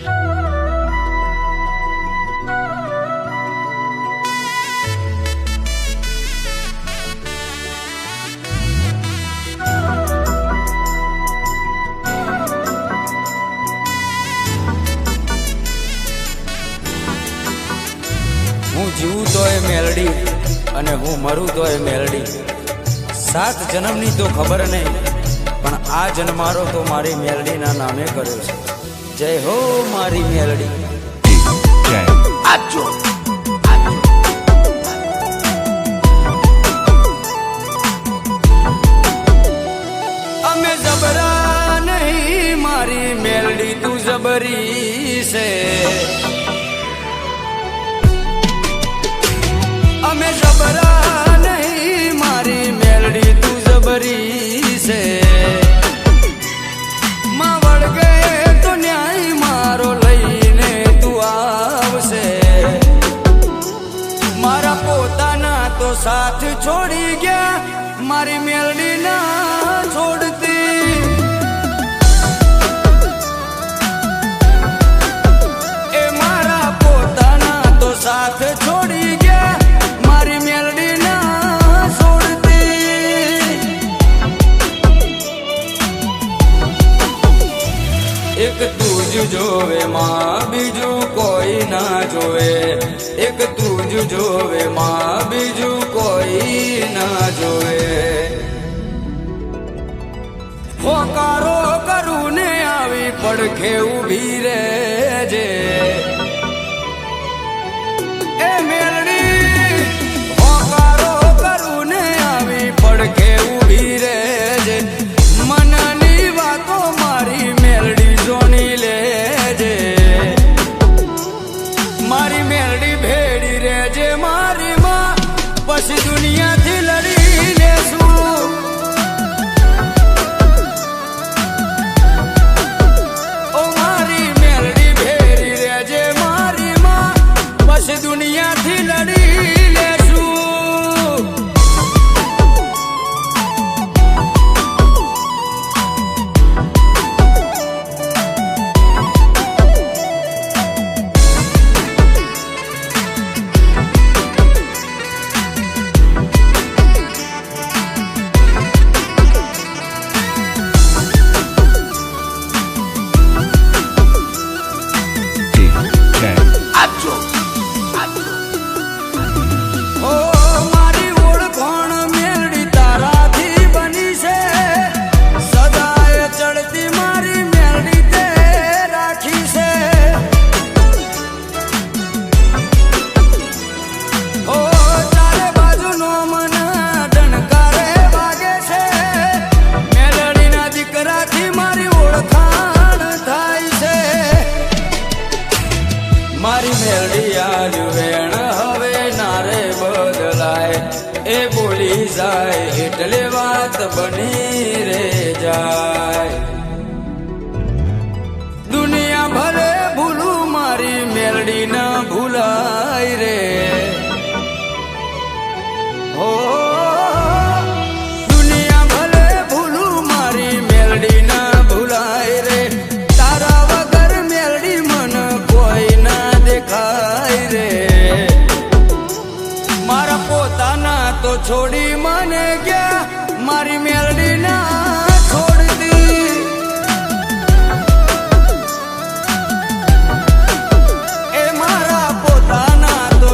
હું જીવું તોય મેલડી અને હું મરું તોય મેલડી. 7 જન્મની તો ખબર નહીં, પણ આ જન્મારો તો મારી મેલડીના નામે કર્યો છે. જય હો મારી મેલડી. અમે જબરા નહીં મારી મેલડી, તું જબરી છે. અમે જબરા નહીં મારી મેલડી, તું જબરી છે. માં વળગે તો ન્યાય મારો લઈને તું આવશે. મારા પોતાના તો સાથ છોડી ગયા, મારી મેલડી ના છોડતી. એ મારા પોતાના તો સાથ છોડી ગયા, મારી મેલડી ના છોડતી. એક તું જ જોવે માં, બીજું કોઈ ના જોવે. એક તું જ જોવે માં, બીજું કોઈ ના જોવે. હોકારો કરું ને આવી પડખે ઊભી રહેજે. એ મેલડી હોકારો કરું ને આવી પડખે ઊભી રહેજે. મનની વાતો મારી મેલડી જોણી લેજે. મારી મેલડી ભેડી રહેજે મારી માં, પછી દુનિયાથી લડી લેશું. ઓ મારી મેલડી ભેડી રહેજે મારી માં, પછી દુનિયાથી લડી લેશું. ઓ મારી ઓળખાણ મેલડી તારાથી બની છે. સદાય ચડતી મારી મેલડી તે રાખી છે. ઓ ચારે બાજુનો મન ડણકારે વાગે છે. મેલડીના દીકરાથી મારી ઓળખાણ થાય છે. મારી મેલડી આજ વેણ હવે નારે બદલાય. એ બોલી જાય એટલે વાત બની રે જાય. દુનિયા ભલે ભૂલું મારી મેલડી ના ભૂલાય રે. હો દુનિયા ભલે ભૂલું મારી મેલડી ના ભૂલાય રે. તારા વગર મેલડી મન કોઈ ના દેખાય રે. મારા પોતાના તો છોડી મને ગયા, મારી મેલડી ના છોડતી. એ મારા પોતાના તો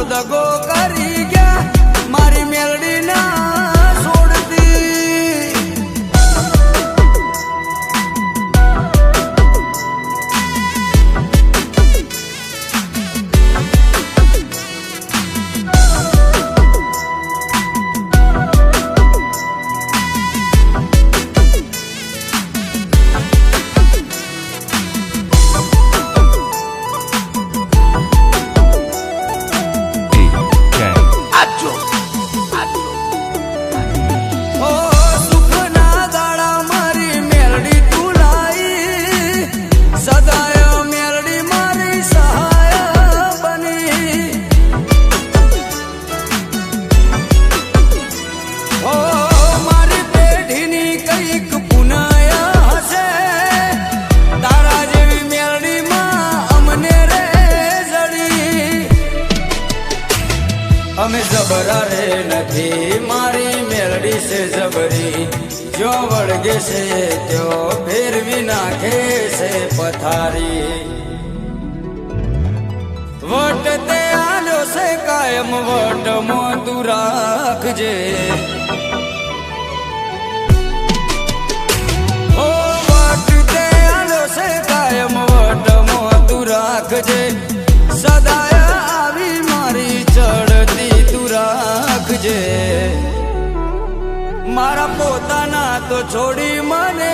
છે ત્યો ફેરવી નાખે છે પથારી વટ તે આલ્યો છે કાયમ વટમાં તું રાખજે ઓ વટ તે આલ્યો છે કાયમ વટમાં તું રાખજે સદાય આવી મારી ચડતી તું રાખજે મારા પોતાના તો છોડી મને